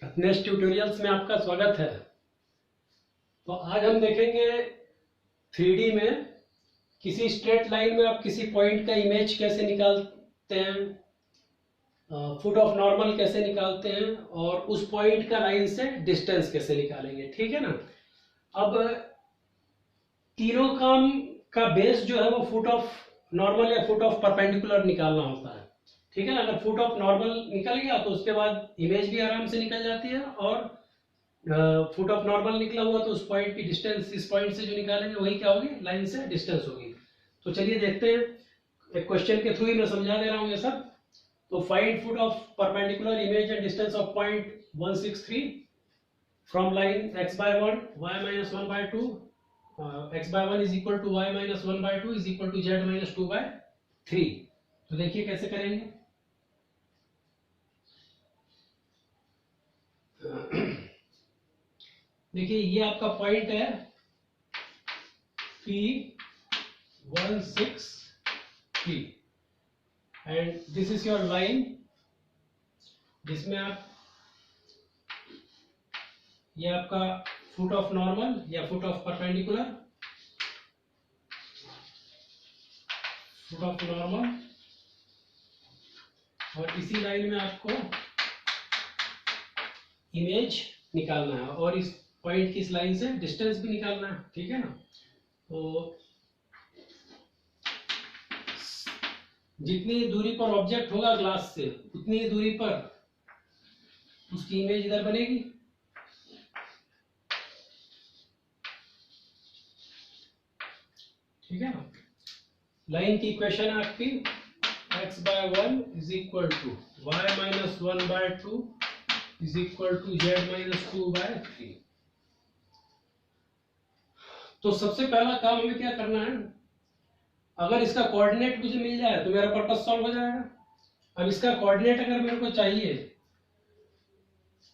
Next tutorials में आपका स्वागत है। तो आज हम देखेंगे 3D में किसी स्ट्रेट लाइन में आप किसी पॉइंट का इमेज कैसे निकालते हैं, फुट ऑफ नॉर्मल कैसे निकालते हैं और उस पॉइंट का लाइन से डिस्टेंस कैसे निकालेंगे। ठीक है ना। अब तीनों काम का बेस जो है वो फुट ऑफ नॉर्मल या फुट ऑफ परपेंडिकुलर निकालना होता है। ठीक है ना। अगर फुट ऑफ नॉर्मल निकल गया तो उसके बाद इमेज भी आराम से निकल जाती है, और फुट ऑफ नॉर्मल निकला हुआ तो उस पॉइंट की डिस्टेंस इस पॉइंट से जो निकालेंगे वही क्या होगी, लाइन से डिस्टेंस होगी। तो चलिए देखते हैं, एक क्वेश्चन के थ्रू ही मैं समझा दे रहा हूँ ये सब। तो find foot of perpendicular image and distance of point 163 from line x/1 y-1/2 x/1 is equal to y-1/2 is equal to z-2/3। तो देखिए कैसे करेंगे। देखिए ये आपका पॉइंट है P163 and this is your line, जिसमें आप ये आपका फुट ऑफ नॉर्मल या foot of perpendicular, foot of normal, और इसी लाइन में आपको इमेज निकालना है और इस पॉइंट की इस लाइन से डिस्टेंस भी निकालना है। ठीक है ना। तो जितनी दूरी पर ऑब्जेक्ट होगा ग्लास से उतनी ही दूरी पर उसकी इमेज इधर बनेगी। ठीक है ना। लाइन की इक्वेशन है आपकी x/1 is equal to y-1/2 is equal to z-2/3। तो सबसे पहला काम हमें क्या करना है, अगर इसका कोऑर्डिनेट मुझे मिल जाए तो मेरा पर्पस सॉल्व हो जाएगा। अब इसका कोऑर्डिनेट अगर मेरे को चाहिए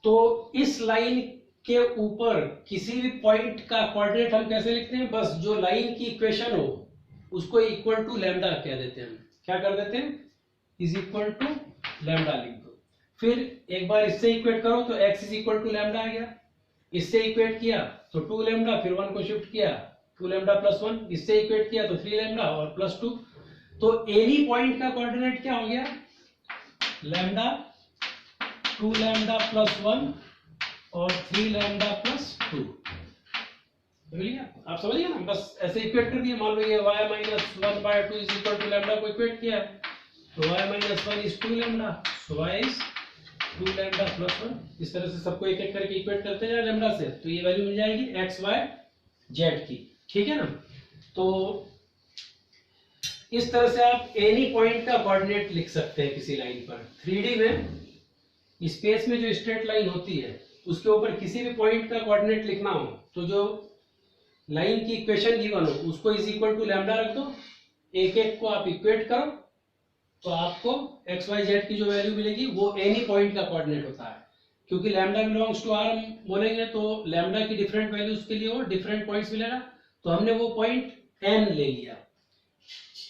तो इस लाइन के ऊपर किसी भी पॉइंट का कोऑर्डिनेट हम कैसे लिखते हैं, बस जो लाइन की इक्वेशन हो उसको इक्वल टू लैम्डा कह देते हैं। क्या कर देते हैं, इज इक्वल टू लैम्डा लिख दो। फिर एक बार इससे इक्वेट करो तो x is equal to lambda आ गया। इससे इक्वेट किया तो 2 लैम्डा, फिर 1 को शिफ्ट किया 2 लैम्डा प्लस 1, इससे इक्वेट किया तो 3 लैम्डा और प्लस 2। तो एनी पॉइंट का कोऑर्डिनेट क्या हो गया, लैम्डा, 2 लैम्डा प्लस 1 और 3 लैम्डा प्लस 2। आप समझिए ना, बस ऐसे इक्वेट कर दिए। मान लो ये y-1/2 is equal to lambda को इक्वेट किया तो y-1 is 2 lambda, so y is 2 lambda plus 1। इस तरह से सबको एक एक करके इक्वेट करते जाए लैम्डा से, तो ये वैल्यू मिल जाएगी x, y, z की। ठीक है ना। तो इस तरह से आप एनी पॉइंट का कोऑर्डिनेट लिख सकते हैं किसी लाइन पर। 3D में स्पेस में जो स्ट्रेट लाइन होती है उसके ऊपर किसी भी पॉइंट का कोऑर्डिनेट लिखना हो तो जो लाइन की इक्वेशन गिवन हो उसको इज इक्वल टू लैम्डा रख दो, एक एक को आप इक्वेट करो तो आपको x, y, z की जो वैल्यू मिलेगी वो एनी पॉइंट का कोऑर्डिनेट होता है। क्योंकि लैम्डा बिलोंग्स टू r बोलेंगे तो लैम्डा की डिफरेंट वैल्यूज के लिए वो डिफरेंट पॉइंट्स मिलेगा। तो हमने वो पॉइंट n ले लिया।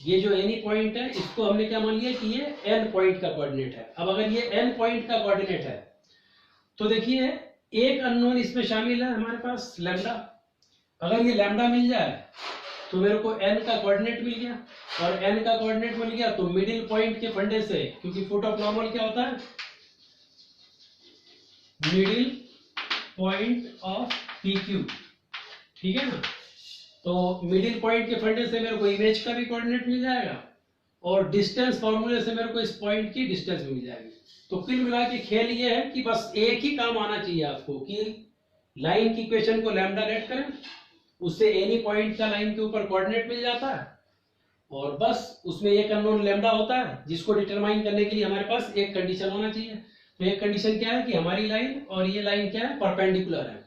ये जो एनी पॉइंट है इसको हमने क्या मान लिया कि ये n पॉइंट का कोऑर्डिनेट है। अब अगर ये n पॉइंट का कोऑर्डिनेट है तो देखिए एक अननोन इसमें शामिल है हमारे पास, लैम्डा। अगर ये लैम्डा मिल जाए तो मेरे को n का कोऑर्डिनेट मिल गया, और n का कोऑर्डिनेट मिल गया तो मिडिल पॉइंट के फंडे से, क्योंकि फुट ऑफ नॉर्मल क्या होता है, मिडिल पॉइंट ऑफ PQ। ठीक है ना। तो मिडिल पॉइंट के फंडे से मेरे को इमेज का भी कोऑर्डिनेट मिल जाएगा और डिस्टेंस फॉर्मूले से मेरे को इस पॉइंट की डिस्टेंस मिल जाएगी। तो कुल मिला के खेल ये है कि बस एक ही काम आना चाहिए आपको कि लाइन की इक्वेशन को लैम्डा लेट करें, उससे एनी पॉइंट का लाइन के ऊपर कोऑर्डिनेट मिल जाता है, और बस उसमें एक अननोन लैम्डा होता है जिसको डिटरमाइन करने के लिए हमारे पास एक कंडीशन होना चाहिए। तो एक कंडीशन क्या है कि हमारी लाइन और ये लाइन क्या है, परपेंडिकुलर है।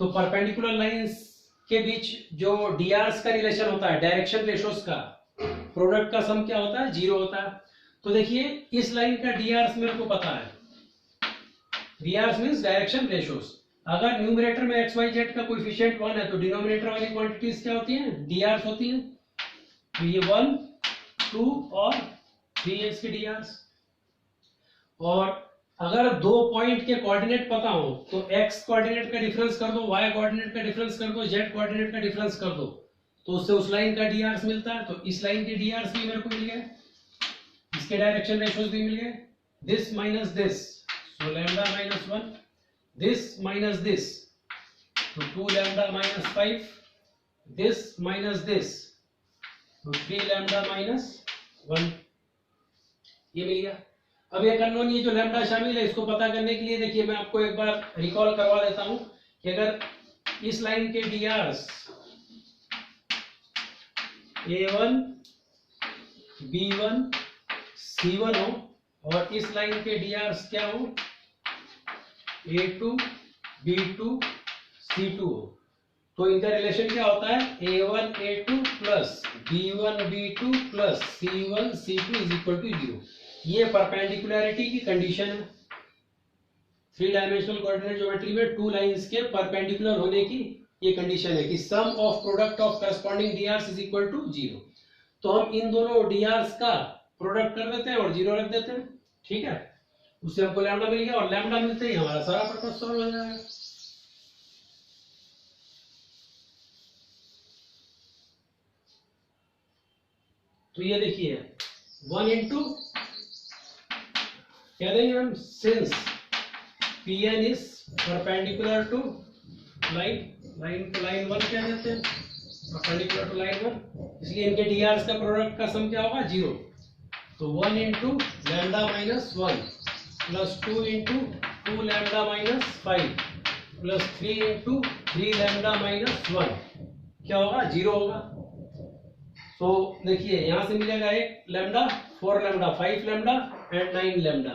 तो परपेंडिकुलर लाइंस के बीच जो drs का रिलेशन होता है, डायरेक्शन रेशोस का प्रोडक्ट का सम क्या होता है, 0 होता है। तो देखिए इस लाइन का drs मेरे को पता है, drs मींस डायरेक्शन रेशोस। अगर न्यूमरेटर में x, y, z का कोएफिशिएंट 1 है तो डिनोमिनेटर वाली क्वांटिटीज क्या होती हैं, drs होती हैं। तो ये 1, 2 और 3 है इसके drs। और अगर दो पॉइंट के कोऑर्डिनेट पता हो तो x कोऑर्डिनेट का डिफरेंस कर दो, y कोऑर्डिनेट का डिफरेंस कर दो, z कोऑर्डिनेट का डिफरेंस कर दो, तो उससे उस लाइन का dr मिलता है। तो इस लाइन के dr भी मेरे को मिल गए, इसके डायरेक्शन रेशियोज भी मिल गए, this minus this, so lambda minus 1, this minus this, तो 2 lambda minus 5, this minus this, तो 3 लैम्डा माइनस 1, ये मिल गया। अब एक अननोन ये जो लैम्डा शामिल है, इसको पता करने के लिए देखिए मैं आपको एक बार रिकॉल करवा देता हूं कि अगर इस लाइन के drs a1 b1 c1 हो और इस लाइन के drs क्या हो, a2 b2 c2 हो, तो इनका रिलेशन क्या होता है, a1 a2 plus b1 b2 plus c1 c2 is equal to 0। ये परपेंडिकुलरिटी की कंडीशन है। 3 डायमेंशनल कोऑर्डिनेट ज्योमेट्री में टू लाइंस के परपेंडिकुलर होने की ये कंडीशन है कि sum of product of corresponding drs is equal to 0। तो हम इन दोनों drs का प्रोडक्ट कर देते हैं और 0 रख देते हैं, ठीक है। उससे हमको लैम्डा मिल गया और लैम्डा मिलते ही हमारा सारा पर्पस सॉल्व हो जाएगा। तो ये देखिए 1 इंटू क्या देंगे हम, since Pn is perpendicular to line को लाइन 1 कह देते हैं, परपेंडिकुलर टू लाइन 1, इसलिए इनके drs का प्रोडक्ट का सम क्या होगा, 0। तो 1 into lambda minus 1 plus 2 into 2 lambda minus 5 plus 3 into 3 lambda minus 1 क्या होगा, 0 होगा। तो देखिए यहां से मिलेगा एक lambda, 4 lambda, 5 lambda and 9 lambda,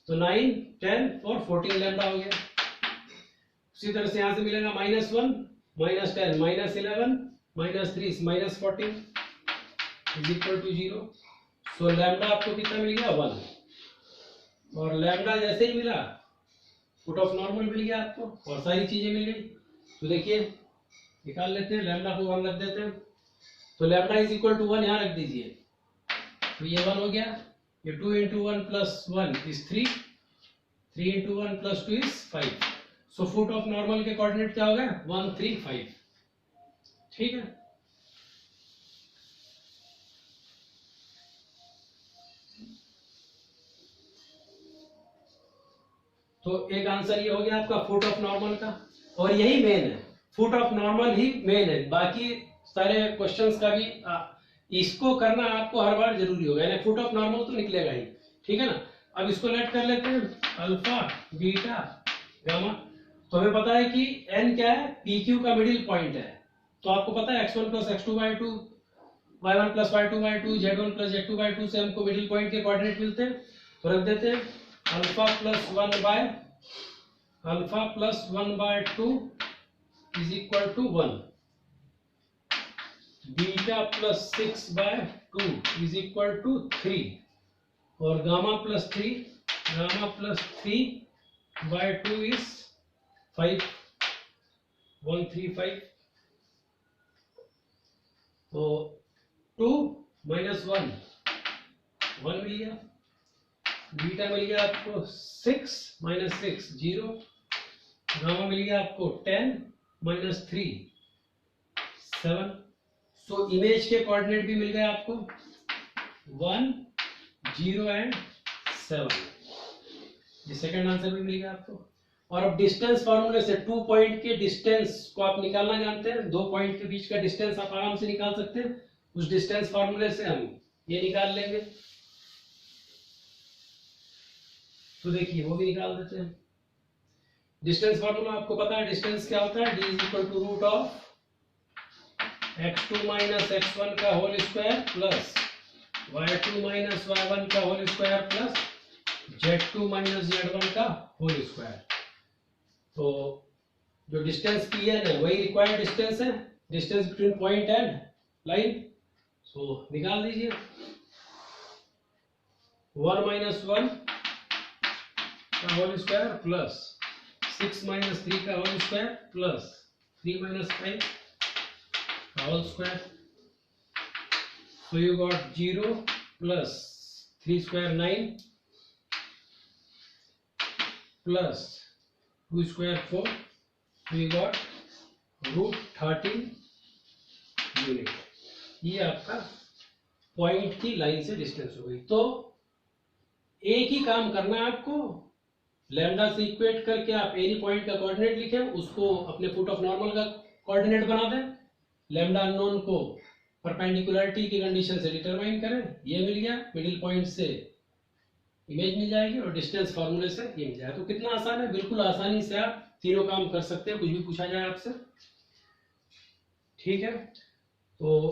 तो 9 10 और 14 लैम्डा हो गया। उसी तरह से यहां से मिलेगा -1 -10 -11 -3 -14 is equal to 0। So lambda आपको कितना मिल गया, 1, और लैम्डा जैसे ही मिला फुट ऑफ नॉर्मल मिल गया आपको और सारी चीजें मिल गई। तो देखिए निकाल लेते हैं, लैम्डा को 1 रख देते हैं, तो लैम्डा इज इक्वल टू 1 यहाँ रख दीजिए, तो ये 1 हो गया, ये 2 into 1 plus 1 is 3, 3 into 1 plus 2 is 5। So foot of normal के कोऑर्डिनेट क्या हो गया, 1 3 5, ठीक है। तो एक आंसर ये हो गया आपका फुट ऑफ नॉर्मल का, और यही मेन है, foot of normal he main है, बाकी सारे क्वेश्चंस का भी इसको करना आपको हर बार जरूरी होगा, यानी फुट ऑफ नॉर्मल तो निकलेगा ही, ठीक है ना। अब इसको लेट कर लेते हैं, अल्फा बीटा गामा। तो हमें पता है कि n क्या है, PQ का मिडिल पॉइंट है, तो आपको पता है x1 plus x2 by 2, y1 plus y2 by 2, z1 plus z2 by 2 से हमको मिडिल पॉइंट के कोऑर्डिनेट मिलते हैं। तो रख देते हैं alpha plus 1 by 2 is equal to 1, beta plus 6 by 2 is equal to 3, और गामा प्लस 3 बाय 2 इज 5, 135। तो 2 माइनस 1 मिल गया, बीटा मिल गया आपको 6 माइनस 6 0, गामा मिल गया आपको 10 माइनस 3 7। सो इमेज के कोऑर्डिनेट भी मिल गए आपको 1 0 एंड 7, ये सेकंड आंसर भी मिल गया आपको। और अब डिस्टेंस फार्मूले से 2 पॉइंट के डिस्टेंस को आप निकालना जानते हैं, 2 पॉइंट के बीच का डिस्टेंस आप आराम से निकाल सकते हैं, उस डिस्टेंस फार्मूले से हम ये निकाल लेंगे। तो देखिए वो भी निकाल देते हैं। डिस्टेंस फार्मूला आपको पता है, डिस्टेंस क्या होता है, d is equal to root of x2 minus x1 का whole square plus y2 minus y1 का whole square plus z2 minus z1 का होल स्क्वायर। तो जो डिस्टेंस pn है वही रिक्वायर्ड डिस्टेंस है, distance between point and line. So निकाल दीजिए 1 माइनस 1 का होल स्क्वायर प्लस 6 माइनस 3 का होल स्क्वायर प्लस 3 माइनस 5 का whole square. So you got 0 plus 3 square 9 plus 2 square 4, we got √13 unit. ये आपका पॉइंट की लाइन से डिस्टेंस हो गई। तो एक ही काम करना है आपको, लैम्डा से इक्वेट करके आप एनी पॉइंट का कोऑर्डिनेट लिखें, उसको अपने फुट ऑफ नॉर्मल का कोऑर्डिनेट बना दें, लैम्डा अननोन को परपेंडिकुलरिटी की कंडीशन से डिटरमाइन करें, ये मिल गया, मिडिल पॉइंट से इमेज मिल जाएगी और डिस्टेंस फार्मूले से ये मिल जाएगा। तो कितना आसान है, बिल्कुल आसानी से आप तीनों काम कर सकते हैं, कुछ भी पूछा जाए आपसे। ठीक है, तो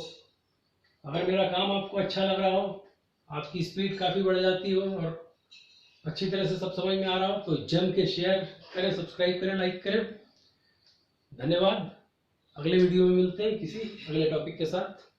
अगर मेरा काम आपको अच्छा लग रहा हो, आपकी स्पीड काफ़ी बढ़ जाती हो और अच्छी तरह से सब समझ में आ रहा हो, तो जम के शेयर करें, सब्सक्राइब करें, लाइक करें। धन्यवाद। अगले वीडियो में मिलते हैं किसी अगले टॉपिक के साथ।